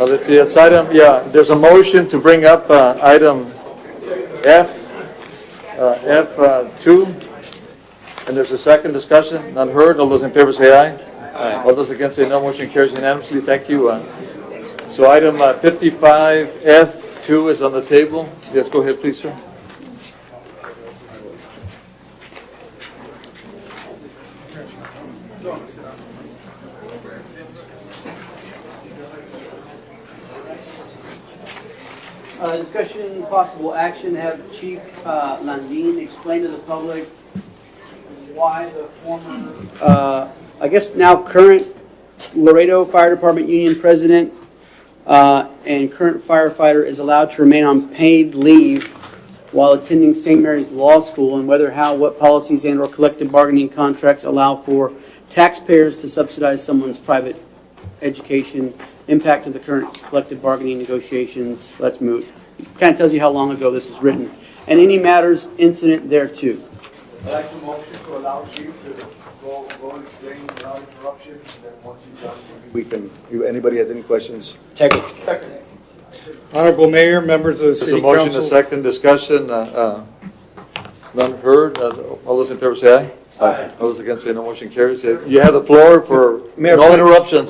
Let's see, it's item, there's a motion to bring up item F2, and there's a second discussion. None heard. All those in favor say aye. Aye. All those against say no. Motion carries unanimously. Thank you. So item 55F2 is on the table. Yes, go ahead, please, sir. Discussion, possible action, have Chief Landin explain to the public why the former, I guess now current Laredo Fire Department Union President and current firefighter is allowed to remain on paid leave while attending St. Mary's Law School, and what policies and or collective bargaining contracts allow for taxpayers to subsidize someone's private education, impact of the current collective bargaining negotiations. Let's move. It kind of tells you how long ago this was written, and any matters incident thereto. I'd like to motion to allow Chief to go and explain without interruption, and then once he's done, we can, if anybody has any questions. Second. Honorable Mayor, members of the There's City a motion, Council. a second discussion. None heard. All those in favor say aye. Aye. All those against say no. Motion carries. You have the floor for no interruptions.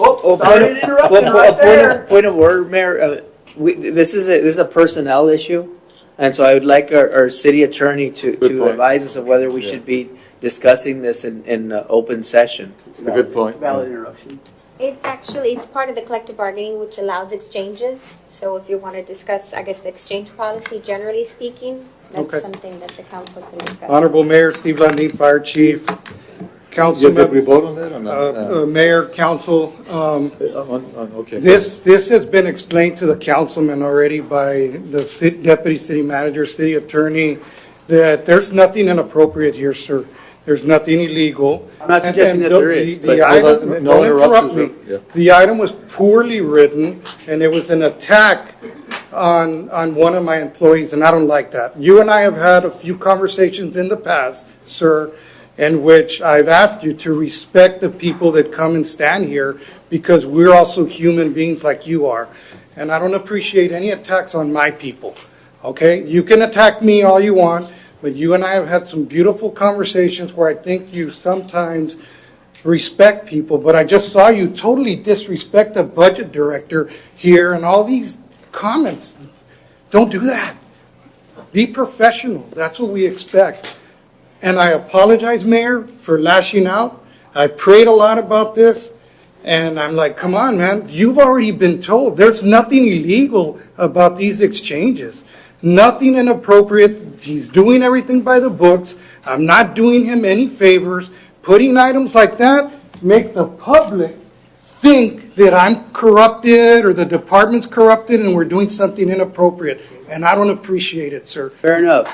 Point of order, Mayor. This is a personnel issue, and so I would like our city attorney to advise us of whether we should be discussing this in open session. It's a good point. Valid interruption. It's part of the collective bargaining, which allows exchanges. So if you want to discuss, I guess, the exchange policy, generally speaking, that's something that the council can discuss. Honorable Mayor Steve Landin, Fire Chief, Council Did we vote on that or not? Mayor, Council. Okay. This has been explained to the councilman already by the Deputy City Manager, City Attorney, that there's nothing inappropriate here, sir. There's nothing illegal. I'm not suggesting that there is, but don't interrupt me. Yeah. The item was poorly written, and it was an attack on one of my employees, and I don't like that. You and I have had a few conversations in the past, sir, in which I've asked you to respect the people that come and stand here, because we're also human beings like you are. And I don't appreciate any attacks on my people. Okay? You can attack me all you want, but you and I have had some beautiful conversations where I think you sometimes respect people, but I just saw you totally disrespect the budget director here and all these comments. Don't do that. Be professional. That's what we expect. And I apologize, Mayor, for lashing out. I prayed a lot about this, and I'm like, come on, man. You've already been told. There's nothing illegal about these exchanges. Nothing inappropriate. He's doing everything by the books. I'm not doing him any favors. Putting items like that make the public think that I'm corrupted or the department's corrupted and we're doing something inappropriate. And I don't appreciate it, sir. Fair enough.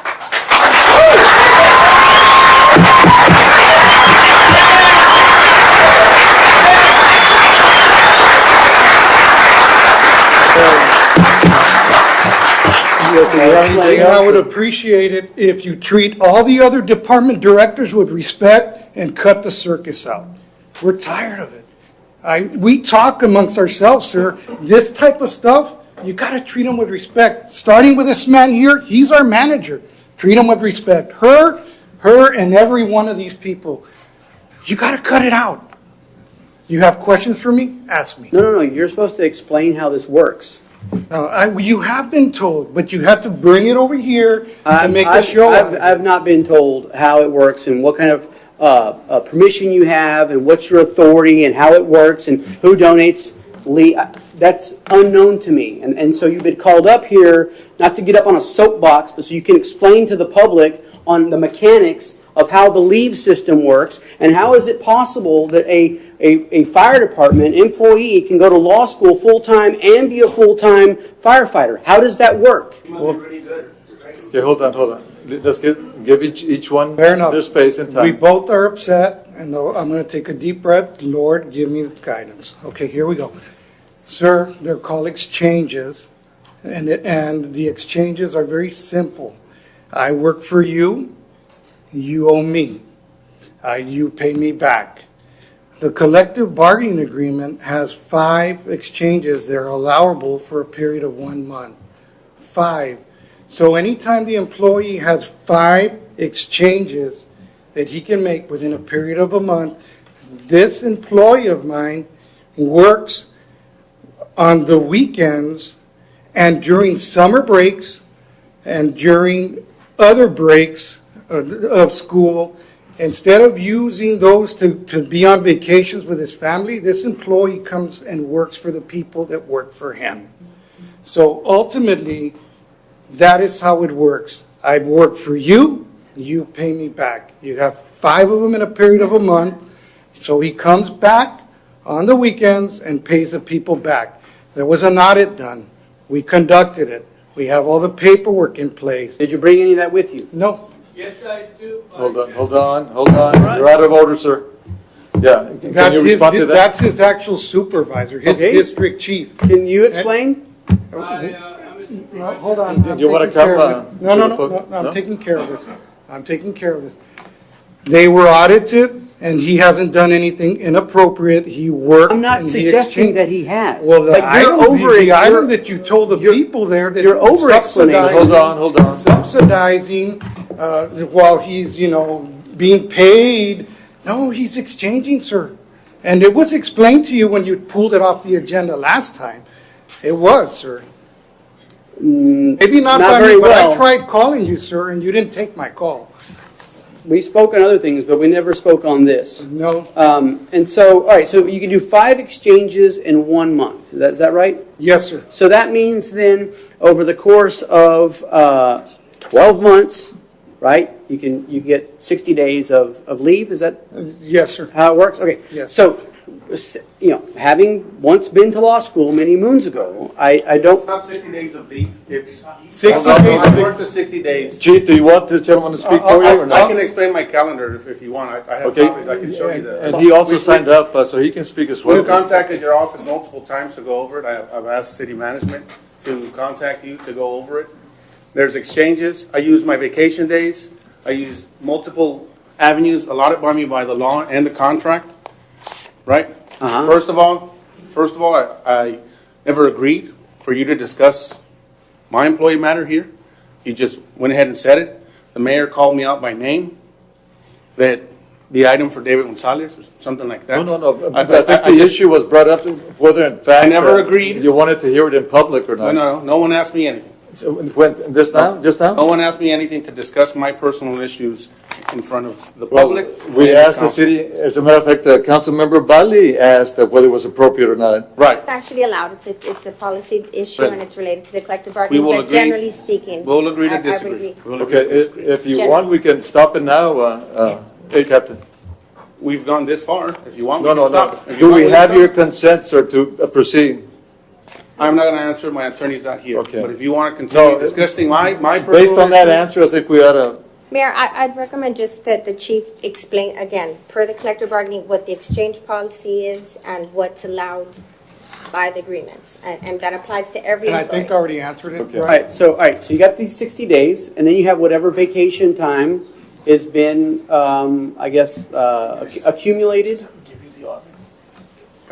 I would appreciate it if you treat all the other department directors with respect and cut the circus out. We're tired of it. We talk amongst ourselves, sir. This type of stuff, you got to treat them with respect. Starting with this man here, he's our manager. Treat him with respect. Her, and every one of these people. You got to cut it out. You have questions for me? Ask me. No. You're supposed to explain how this works. You have been told, but you have to bring it over here and make a show. I've not been told how it works and what kind of permission you have and what's your authority and how it works and who donates. That's unknown to me. And so you've been called up here not to get up on a soapbox, but so you can explain to the public on the mechanics of how the leave system works and how is it possible that a fire department employee can go to law school full-time and be a full-time firefighter. How does that work? Okay, hold on. Let's give each one their space and time. We both are upset, and I'm going to take a deep breath. Lord, give me guidance. Okay, here we go. Sir, they're called exchanges, and the exchanges are very simple. I work for you. You owe me. You pay me back. The collective bargaining agreement has 5 exchanges that are allowable for a period of 1 month. 5. So anytime the employee has 5 exchanges that he can make within a period of a month, this employee of mine works on the weekends and during summer breaks and during other breaks of school. Instead of using those to be on vacations with his family, this employee comes and works for the people that work for him. So ultimately, that is how it works. I work for you, you pay me back. You have 5 of them in a period of a month, so he comes back on the weekends and pays the people back. There was an audit done. We conducted it. We have all the paperwork in place. Did you bring any of that with you? No. Yes, I do. Hold on. You're out of order, sir. Yeah, can you respond to that? That's his actual supervisor, his Okay. district chief. Can you explain? No, hold on. Do you wanna come, No, to the podium? I'm No? taking care of this. I'm taking care of this. They were audited, and he hasn't done anything inappropriate. He worked. I'm not and he suggesting exchanged- that he has. Well, the but you're item, over it. the item You're- that you told the people there that you're over-explaining. Hold on. subsidizing while he's, being paid. No, he's exchanging, sir. And it was explained to you when you pulled it off the agenda last time. It was, sir. Maybe not not by very me, but well. I tried calling you, sir, and you didn't take my call. We spoke on other things, but we never spoke on this. No. And so, all right, so you can do 5 exchanges in 1 month. Is that right? Yes, sir. So that means then, over the course of 12 months, right? You get 60 days of leave. Is that Yes, sir. how it works? Okay. Yes. So, having once been to law school many moons ago, I don't. It's not 60 days of leave. It's 60 Hold on, days I of work the 60 days. Chief, do you want the gentleman to speak for you or I not? can explain my calendar if you want. I have Okay. copies. I can show you the. And he also signed up, so he can speak as We well. contacted your office multiple times to go over it. I've asked city management to contact you to go over it. There's exchanges. I use my vacation days. I use multiple avenues allotted by me by the law and the contract. Right? Uh-huh. First of all, I never agreed for you to discuss my employee matter here. You just went ahead and said it. The mayor called me out by name, that the item for David Gonzalez or something like that. No. I think the issue was brought up whether in fact. I never agreed. You wanted to hear it in public or not. No one asked me anything. So when, just now? No one asked me anything to discuss my personal issues in front of the Well, public. we and asked the council. city, as a matter of fact, council member Bali asked that whether it was appropriate or not. Right. It's actually allowed if it's a policy issue Right. and it's related to the collective We bargaining, will but agree. generally speaking. We'll agree I to would disagree. agree. We'll agree Okay, to disagree. if you want, we can stop it now. Hey, Captain. We've gone this far. If you want, we No. can stop. If you Do want, we can have stop. your consent, sir, to proceed? I'm not going to answer. My attorney's not here. Okay. But if you want to continue No, discussing my personal Based on that issues- answer, I think we ought to, Mayor, I'd recommend just that the chief explain, again, per the collective bargaining, what the exchange policy is and what's allowed by the agreements. And that applies to every And I employee. think I already answered it, Okay. All right? right, so you got these 60 days, and then you have whatever vacation time has been, accumulated.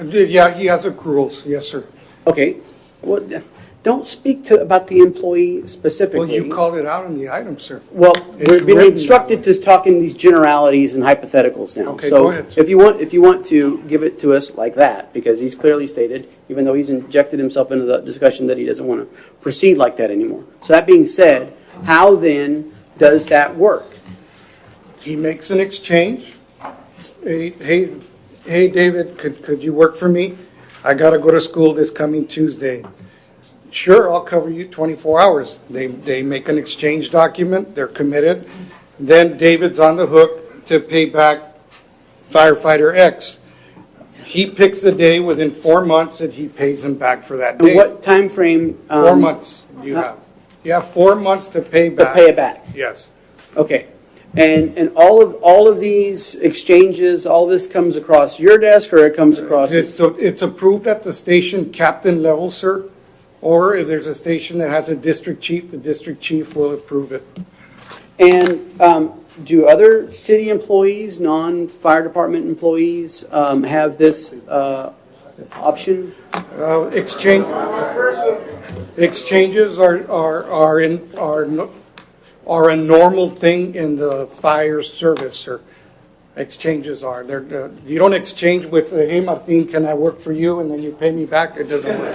Yeah, he has accruals, yes, sir. Okay. Well, don't speak about the employee specifically. Well, you called it out in the item, sir. Well, It's we're being written instructed that to talk in these generalities and hypotheticals now. Okay, so go ahead. if you want to give it to us like that, because he's clearly stated, even though he's injected himself into the discussion, that he doesn't want to proceed like that anymore. So that being said, how then does that work? He makes an exchange. Hey, David, could you work for me? I got to go to school this coming Tuesday. Sure, I'll cover you 24 hours. They make an exchange document. They're committed. Then David's on the hook to pay back firefighter X. He picks a day within 4 months and he pays him back for that And day. what time frame? 4 months you have. You have 4 months to pay To back. pay it back. Yes. Okay. And all of these exchanges, all this comes across your desk, or it comes across? It's approved at the station captain level, sir. Or if there's a station that has a district chief, the district chief will approve it. And do other city employees, non-fire department employees, have this option? Exchanges are a normal thing in the fire service, sir. Exchanges are. You don't exchange with, hey, Martin, can I work for you? And then you pay me back. It doesn't work.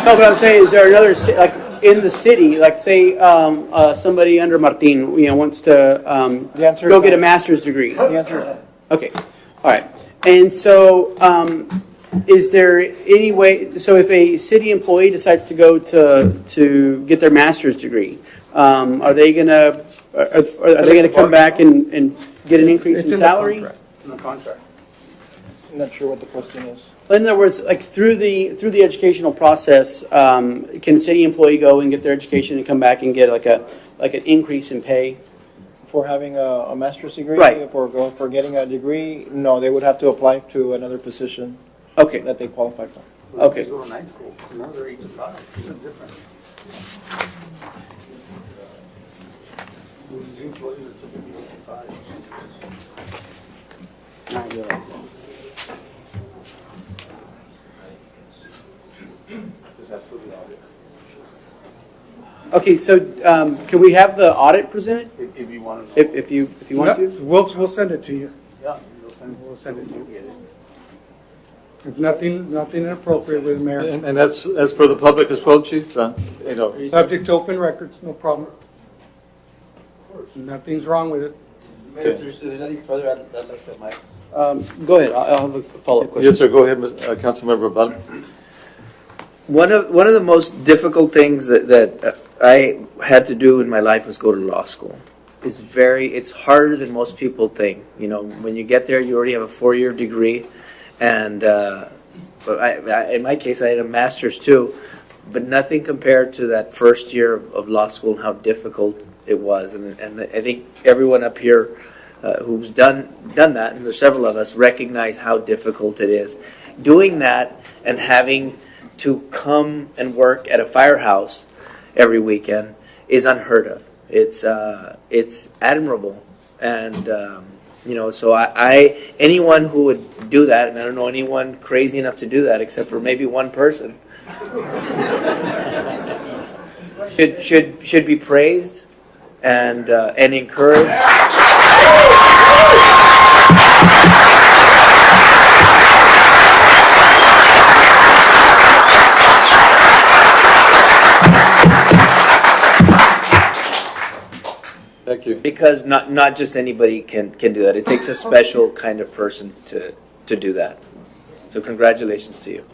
No, but I'm saying, is there another, like in the city, like say somebody under Martin, wants to go get a master's degree? The answer is no. Okay, all right. And so, is there any way? So, if a city employee decides to go to get their master's degree, are they gonna come back and get an increase in salary? In the contract. I'm not sure what the question is. In other words, like through the educational process, can a city employee go and get their education and come back and get like an increase in pay? For having a master's degree? Right. For getting a degree? No, they would have to apply to another position Okay. that they qualify for. Okay. Go to night school. Another 8 to 5. It's different. Employees are typically 8 to 5. I realize that. Okay, so can we have the audit presented? If you want to know. If you want to? We'll send it to you. Yeah, We'll send it to you. If nothing inappropriate with the mayor. And that's for the public as well, Chief? Subject to open records, no problem. Nothing's wrong with it. Mayor, if there's nothing further, I'd like to, Mike. Go ahead. I'll have a follow-up question. Yes, sir. Go ahead, Councilmember Butler. One of the most difficult things that I had to do in my life was go to law school. It's harder than most people think. When you get there, you already have a 4-year degree, and but in my case, I had a master's too, but nothing compared to that first year of law school and how difficult it was. And I think everyone up here who's done that, and there's several of us, recognize how difficult it is. Doing that and having to come and work at a firehouse every weekend is unheard of. It's admirable, and so I anyone who would do that, and I don't know anyone crazy enough to do that except for maybe one person, should be praised and encouraged. Thank you. Because not just anybody can do that. It takes a special kind of person to do that. So congratulations to you.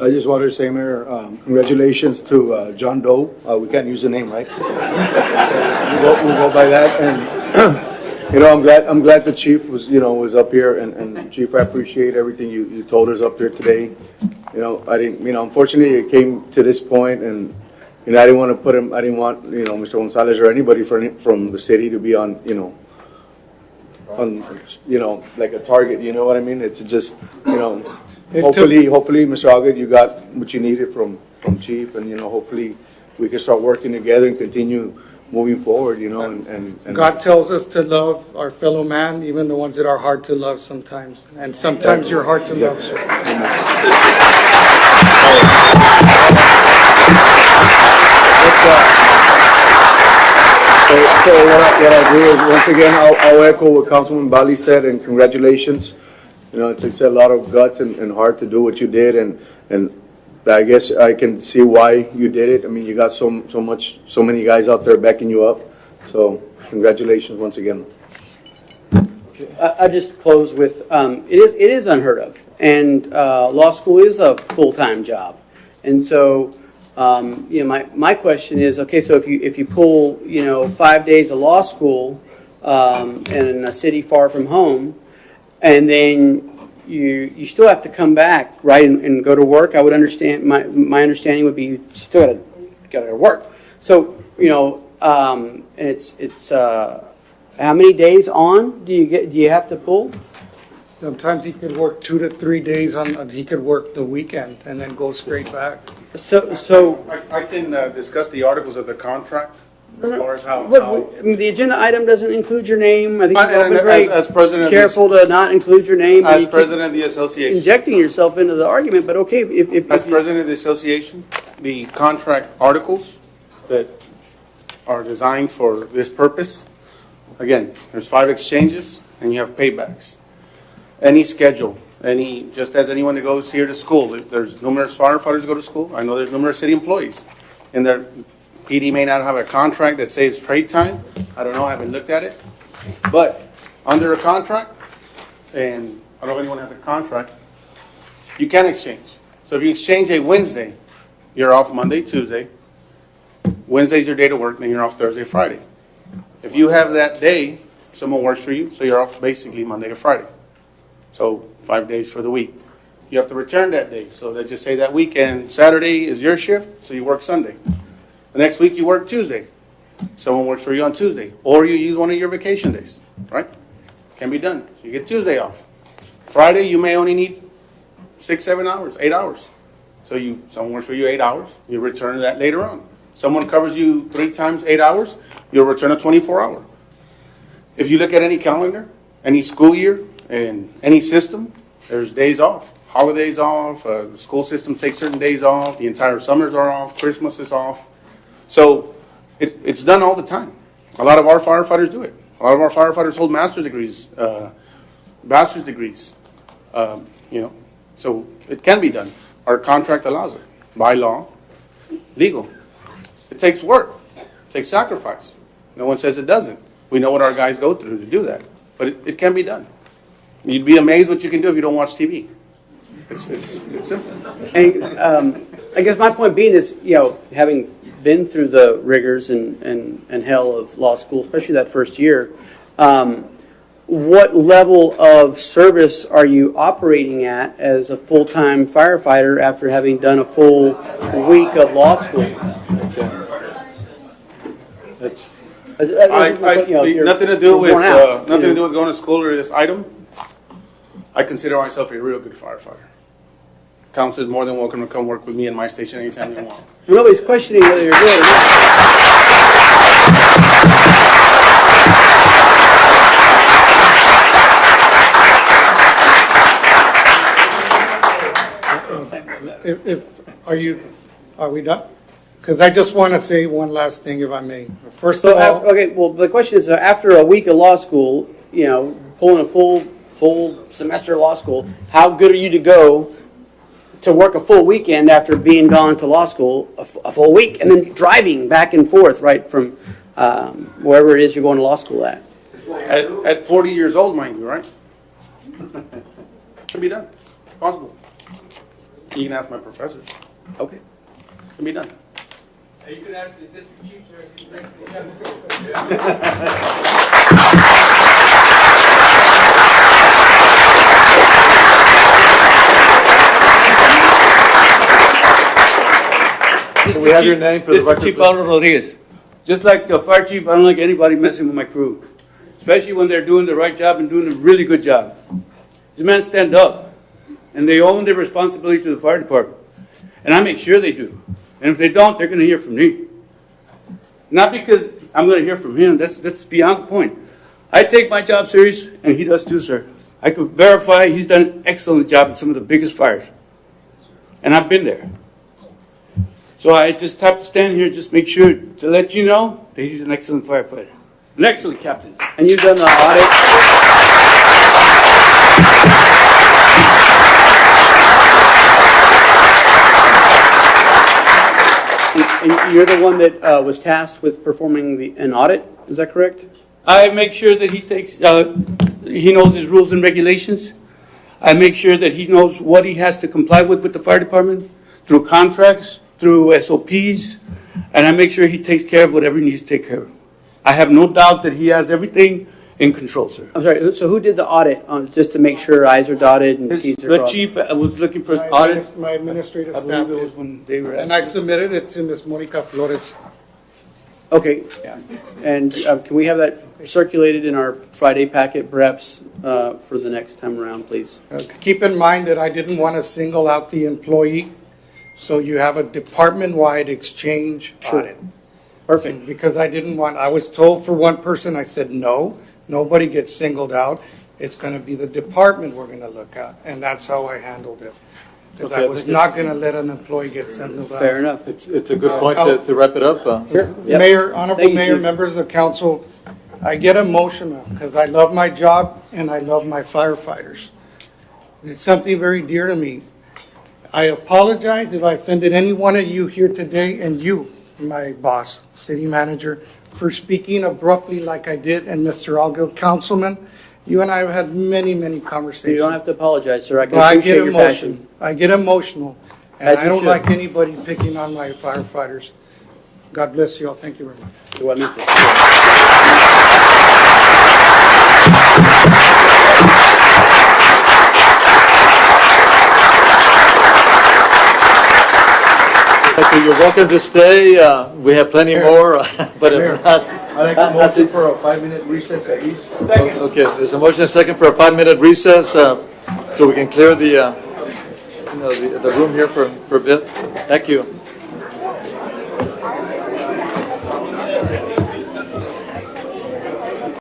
I just wanted to say, Mayor, congratulations to John Doe. We can't use the name, right? we'll go by that. And I'm glad the Chief was up here. And Chief, I appreciate everything you told us up here today. Unfortunately, it came to this point, and I didn't want to put him. I didn't want Mr. Gonzalez or anybody from the city to be on like a target. You know what I mean? It's just hopefully, Mr. August, you got what you needed from Chief, and hopefully we can start working together and continue moving forward. And God tells us to love our fellow man, even the ones that are hard to love sometimes, and sometimes you're hard to love. Sir. So what I'll do is, once again, I'll echo what Councilman Bali said, and congratulations. It takes a lot of guts and heart to do what you did, and I guess I can see why you did it. I mean, you got so many guys out there backing you up. So congratulations once again. I just close with it is unheard of, and law school is a full-time job, and so my question is, okay, so if you pull 5 days of law school in a city far from home, and then you still have to come back, right, and go to work. I would understand. My understanding would be you still got to work. So and it's how many days on do you have to pull? Sometimes he could work 2 to 3 days he could work the weekend and then go straight back. So I can discuss the articles of the contract as far as how. I mean, the agenda item doesn't include your name. I think you've all And been very as president of the- careful to not include your name. and As you keep president of the association. injecting yourself into the argument, but okay, As president of the association, the contract articles that are designed for this purpose, again, there's 5 exchanges and you have paybacks. Any schedule, just as anyone that goes here to school, there's numerous firefighters who go to school. I know there's numerous city employees. And their PD may not have a contract that says trade time. I don't know, I haven't looked at it. But under a contract, and I don't know if anyone has a contract, you can exchange. So if you exchange a Wednesday, you're off Monday, Tuesday. Wednesday's your day to work, then you're off Thursday, Friday. If you have that day, someone works for you, so you're off basically Monday to Friday. So 5 days for the week. You have to return that day. So let's just say that weekend, Saturday is your shift, so you work Sunday. The next week you work Tuesday. Someone works for you on Tuesday. Or you use one of your vacation days, right? Can be done. So you get Tuesday off. Friday you may only need 6, 7 hours, 8 hours. So someone works for you 8 hours, you return that later on. Someone covers you 3 times 8 hours, you'll return a 24-hour. If you look at any calendar, any school year, and any system, there's days off. Holidays off, the school system takes certain days off, the entire summers are off, Christmas is off. So it's done all the time. A lot of our firefighters do it. A lot of our firefighters hold master's degrees, bachelor's degrees. So it can be done. Our contract allows it, by law, legal. It takes work, it takes sacrifice. No one says it doesn't. We know what our guys go through to do that, but it can be done. You'd be amazed what you can do if you don't watch TV. It's simple. And I guess my point being is, having been through the rigors and hell of law school, especially that first year, what level of service are you operating at as a full-time firefighter after having done a full week of law school? Nothing to do with going to school or this item. I consider myself a real good firefighter. Council is more than welcome to come work with me in my station anytime you want. Nobody's questioning whether you're good or not. Are we done? Because I just want to say one last thing, if I may. First So, of all, okay, well, the question is, after a week of law school, pulling a full semester of law school, how good are you to go to work a full weekend after being gone to law school a full week, and then driving back and forth, right, from wherever it is you're going to law school at? At 40 years old, mind you, right? Can be done. It's possible. You can ask my professors. Okay. Can be done. You can ask the district chief, sir, if he's next Can we have your name for the record? Chief Pablo Rodriguez. Just like the fire chief, I don't like anybody messing with my crew, especially when they're doing the right job and doing a really good job. These men stand up, and they own their responsibility to the fire department, and I make sure they do. And if they don't, they're going to hear from me. Not because I'm going to hear from him. That's beyond the point. I take my job serious, and he does too, sir. I can verify he's done an excellent job in some of the biggest fires, and I've been there. So I just have to stand here and just make sure to let you know that he's an excellent firefighter. An excellent captain. And you've done the audit? And you're the one that was tasked with performing an audit, is that correct? I make sure that he knows his rules and regulations. I make sure that he knows what he has to comply with the fire department through contracts, through SOPs, and I make sure he takes care of whatever he needs to take care of. I have no doubt that he has everything in control, sir. I'm sorry, so who did the audit, just to make sure I's are dotted and T's are The crossed? chief was looking for an audit. my administrative I staff believe it was did. when they were And I asking. submitted it to Ms. Monica Flores. Okay, and can we have that circulated in our Friday packet, perhaps, for the next time around, please? Keep in mind that I didn't want to single out the employee, so you have a department-wide exchange audit. Perfect. Because I was told for one person, I said, no, nobody gets singled out. It's going to be the department we're going to look at. And that's how I handled it. Because Okay, I I was think not going to let an employee get singled out. Fair enough. It's a good point to wrap it up. Mayor, honorable Thank you, mayor, Chief. members of the council, I get emotional because I love my job and I love my firefighters. It's something very dear to me. I apologize if I offended any one of you here today and you, my boss, city manager, for speaking abruptly like I did, and Mr. Altgelt, councilman. You and I have had many, many conversations. You don't have to apologize, sir. I can But I appreciate get your emotional. passion. I get emotional. And As I you don't should. like anybody picking on my firefighters. God bless you all. Thank you very much. Igualmente. Okay, you're welcome to stay. We have plenty more, but Mayor. if not, I'd like to motion for a 5-minute recess at least. okay, there's a motion and a second for a 5-minute recess, so we can clear the room here for a bit. Thank you.